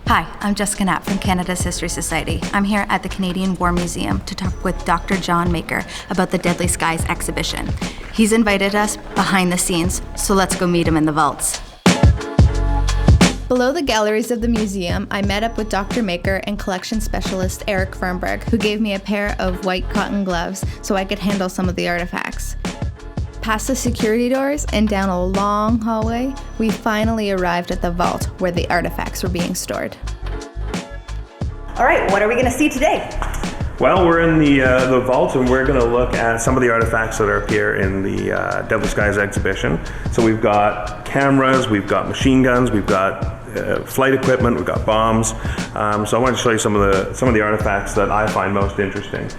Hi, I'm Jessica Knapp from Canada's History Society. I'm here at the Canadian War Museum to talk with Dr. John Maker about the Deadly Skies exhibition. He's invited us behind the scenes, so let's go meet him in the vaults. Below the galleries of the museum, I met up with Dr. Maker and collection specialist Eric Fernberg, who gave me a pair of white cotton gloves so I could handle some of the artifacts. Past the security doors and down a long hallway, we finally arrived at the vault where the artifacts were being stored. All right, what are we going to see today? Well, we're in the vault, and we're going to look at some of the artifacts that are up here in the Deadly Skies exhibition. So we've got cameras, we've got machine guns, we've got flight equipment, we've got bombs. So I wanted to show you some of the artifacts that I find most interesting.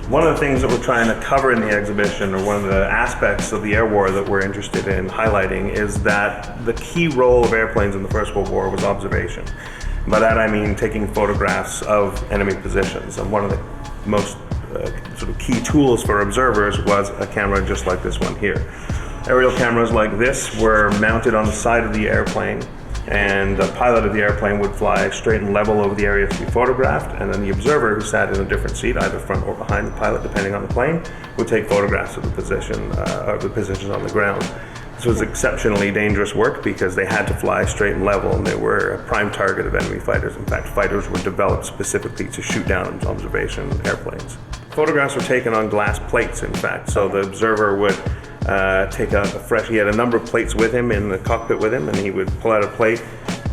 One of the things that we're trying to cover in the exhibition, or one of the aspects of the air war that we're interested in highlighting, is that the key role of airplanes in the First World War was observation. By that I mean taking photographs of enemy positions. And one of the most sort of key tools for observers was a camera just like this one here. Aerial cameras like this were mounted on the side of the airplane, and the pilot of the airplane would fly straight and level over the area to be photographed, and then the observer, who sat in a different seat, either front or behind the pilot depending on the plane, would take photographs of the positions on the ground. This was exceptionally dangerous work because they had to fly straight and level, and they were a prime target of enemy fighters. In fact, fighters were developed specifically to shoot down observation airplanes. Photographs were taken on glass plates, in fact, so the observer would he had a number of plates with him in the cockpit with him, and he would pull out a plate,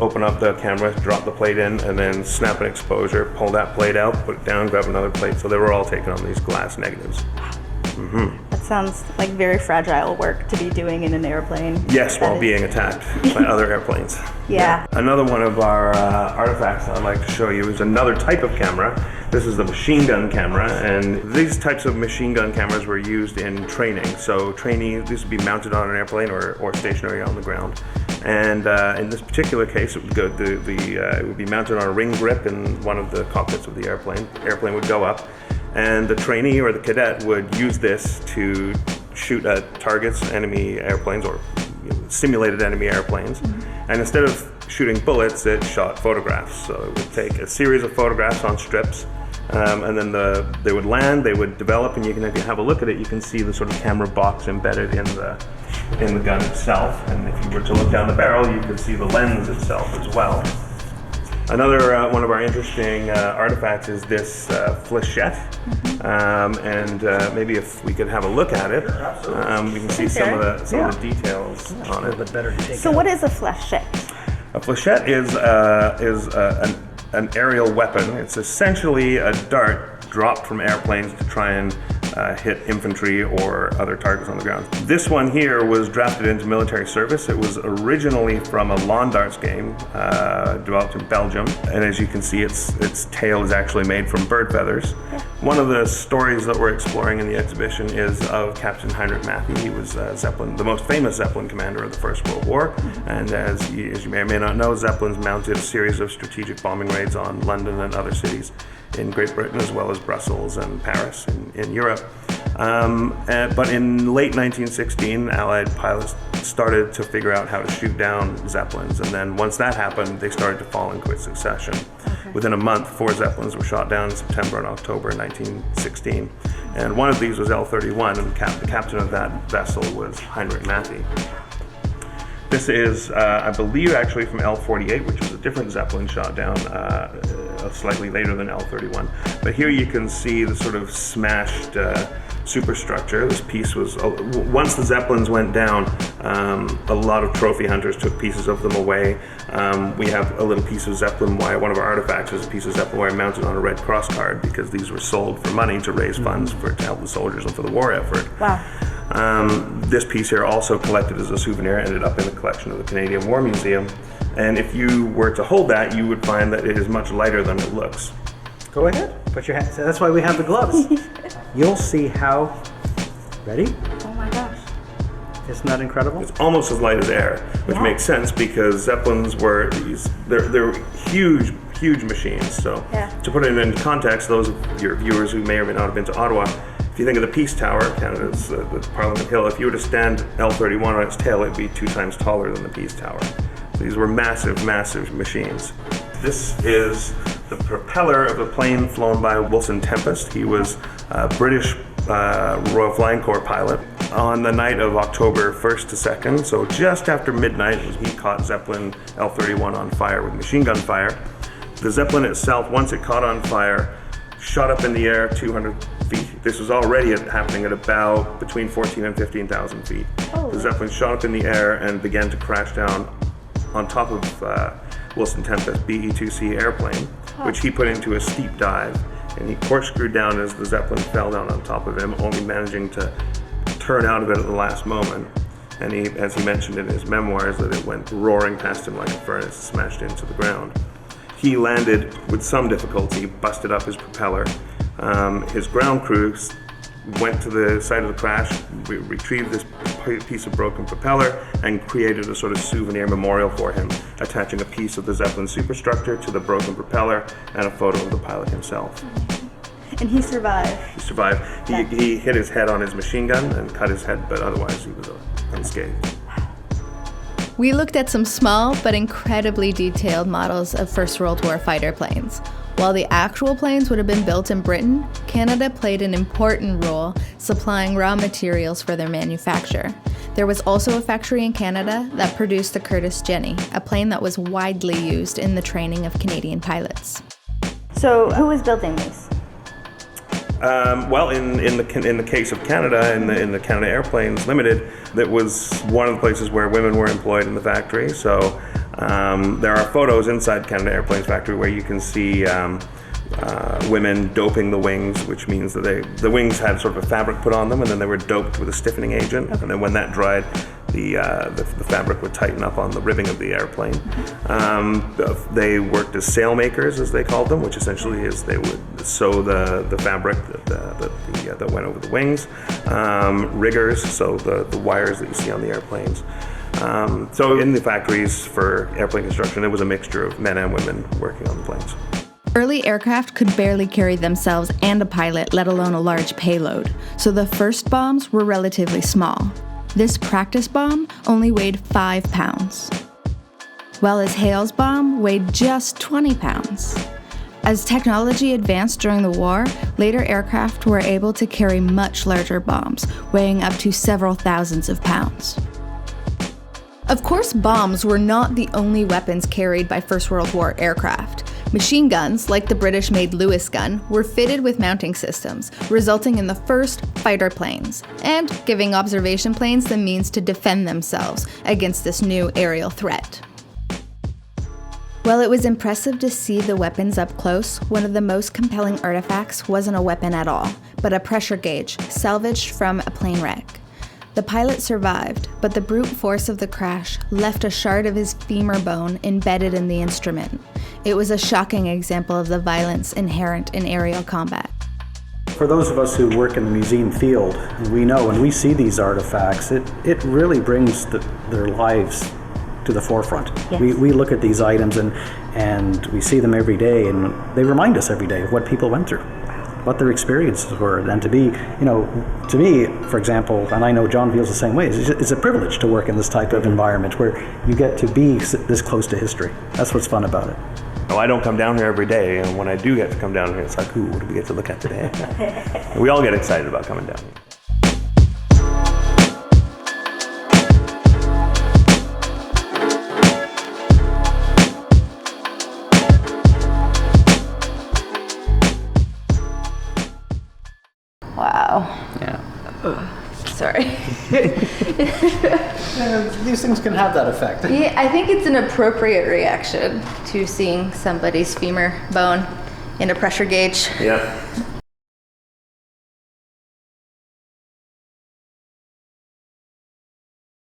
open up the camera, drop the plate in, and then snap an exposure, pull that plate out, put it down, grab another plate. So they were all taken on these glass negatives. Mm-hmm. That sounds like very fragile work to be doing in an airplane. Yes, while being attacked by other airplanes. Yeah. Another one of our artifacts I'd like to show you is another type of camera. This is the machine gun camera, and these types of machine gun cameras were used in training. So these would be mounted on an airplane or stationary on the ground. And in this particular case, it would be mounted on a ring grip in one of the cockpits of the airplane. The airplane would go up, and the trainee or the cadet would use this to shoot at targets, enemy airplanes, or simulated enemy airplanes. Mm-hmm. And instead of shooting bullets, it shot photographs. So it would take a series of photographs on strips, and then they would land, they would develop, and if you have a look at it, you can see the sort of camera box embedded in the gun itself. And if you were to look down the barrel, you could see the lens itself as well. Another one of our interesting artifacts is this flechette, and maybe if we could have a look at it, we can see some of the details on it. So what is a flechette? A flechette is an aerial weapon. It's essentially a dart dropped from airplanes to try and hit infantry or other targets on the ground. This one here was drafted into military service. It was originally from a lawn darts game developed in Belgium, and as you can see, its tail is actually made from bird feathers. Yeah. One of the stories that we're exploring in the exhibition is of Captain Heinrich Matthey. He was the most famous Zeppelin commander of the First World War, and as you may or may not know, Zeppelins mounted a series of strategic bombing raids on London and other cities in Great Britain, as well as Brussels and Paris in Europe. But in late 1916, Allied pilots started to figure out how to shoot down Zeppelins, and then once that happened, they started to fall in quick succession. Okay. Within a month, 4 Zeppelins were shot down in September and October 1916, and one of these was L-31, and the captain of that vessel was Heinrich Matthey. This is, I believe, actually from L-48, which was a different Zeppelin shot down slightly later than L-31. But here you can see the sort of smashed superstructure. This piece was, once the Zeppelins went down, a lot of trophy hunters took pieces of them away. We have a little piece of Zeppelin wire. One of our artifacts is a piece of Zeppelin wire mounted on a Red Cross card because these were sold for money to raise funds to help the soldiers and for the war effort. Wow. This piece here, also collected as a souvenir, ended up in the collection of the Canadian War Museum. And if you were to hold that, you would find that it is much lighter than it looks. Go ahead, put your hand. So that's why we have the gloves. You'll see how. Ready? Oh my gosh. Isn't that incredible? It's almost as light as air, which makes sense because Zeppelins were they're huge machines. So to put it into context, those of your viewers who may or may not have been to Ottawa, if you think of the Peace Tower, Canada's the Parliament Hill, if you were to stand L-31 on its tail, it'd be 2 times taller than the Peace Tower. So these were massive machines. This is the propeller of a plane flown by Wilson Tempest. He was a British Royal Flying Corps pilot. On the night of October 1st to 2nd, so just after midnight, he caught Zeppelin L-31 on fire with machine gun fire. The Zeppelin itself, once it caught on fire, shot up in the air 200 feet. This was already happening at about between 14 and 15,000 feet. Oh. The Zeppelin shot up in the air and began to crash down on top of Wilson Tempest BE-2C airplane, which he put into a steep dive. And he corkscrewed down as the Zeppelin fell down on top of him, only managing to turn out of it at the last moment. And he, as he mentioned in his memoirs, that it went roaring past him like a furnace, smashed into the ground. He landed with some difficulty, busted up his propeller. His ground crew went to the site of the crash, retrieved this piece of broken propeller, and created a sort of souvenir memorial for him, attaching a piece of the Zeppelin superstructure to the broken propeller and a photo of the pilot himself. And he survived. He survived. He hit his head on his machine gun and cut his head, but otherwise he was unscathed. We looked at some small but incredibly detailed models of First World War fighter planes. While the actual planes would have been built in Britain, Canada played an important role supplying raw materials for their manufacture. There was also a factory in Canada that produced the Curtiss Jenny, a plane that was widely used in the training of Canadian pilots. So who was building these? Well, in the case of Canada, in the Canada Airplanes Limited, that was one of the places where women were employed in the factory. So there are photos inside Canada Airplanes factory where you can see women doping the wings, which means that the wings had sort of a fabric put on them, and then they were doped with a stiffening agent, and then when that dried, the fabric would tighten up on the ribbing of the airplane. They worked as sailmakers, as they called them, which essentially is they would sew the fabric that went over the wings. Riggers, so the wires that you see on the airplanes. So in the factories for airplane construction, it was a mixture of men and women working on the planes. Early aircraft could barely carry themselves and a pilot, let alone a large payload, so the first bombs were relatively small. This practice bomb only weighed 5 pounds, while his Hales bomb weighed just 20 pounds. As technology advanced during the war, later aircraft were able to carry much larger bombs, weighing up to several thousands of pounds. Of course, bombs were not the only weapons carried by First World War aircraft. Machine guns, like the British-made Lewis gun, were fitted with mounting systems, resulting in the first fighter planes, and giving observation planes the means to defend themselves against this new aerial threat. While it was impressive to see the weapons up close, one of the most compelling artifacts wasn't a weapon at all, but a pressure gauge salvaged from a plane wreck. The pilot survived, but the brute force of the crash left a shard of his femur bone embedded in the instrument. It was a shocking example of the violence inherent in aerial combat. For those of us who work in the museum field, we know when we see these artifacts, it really brings their lives to the forefront. Yes. We look at these items and we see them every day, and they remind us every day of what people went through, what their experiences were. And to be, to me, for example, and I know John feels the same way, it's a privilege to work in this type of environment where you get to be this close to history. That's what's fun about it. Well, I don't come down here every day, and when I do get to come down here, it's like, ooh, what do we get to look at today? And we all get excited about coming down here. Wow. Yeah. Sorry. These things can have that effect. Yeah, I think it's an appropriate reaction to seeing somebody's femur bone in a pressure gauge. Yeah.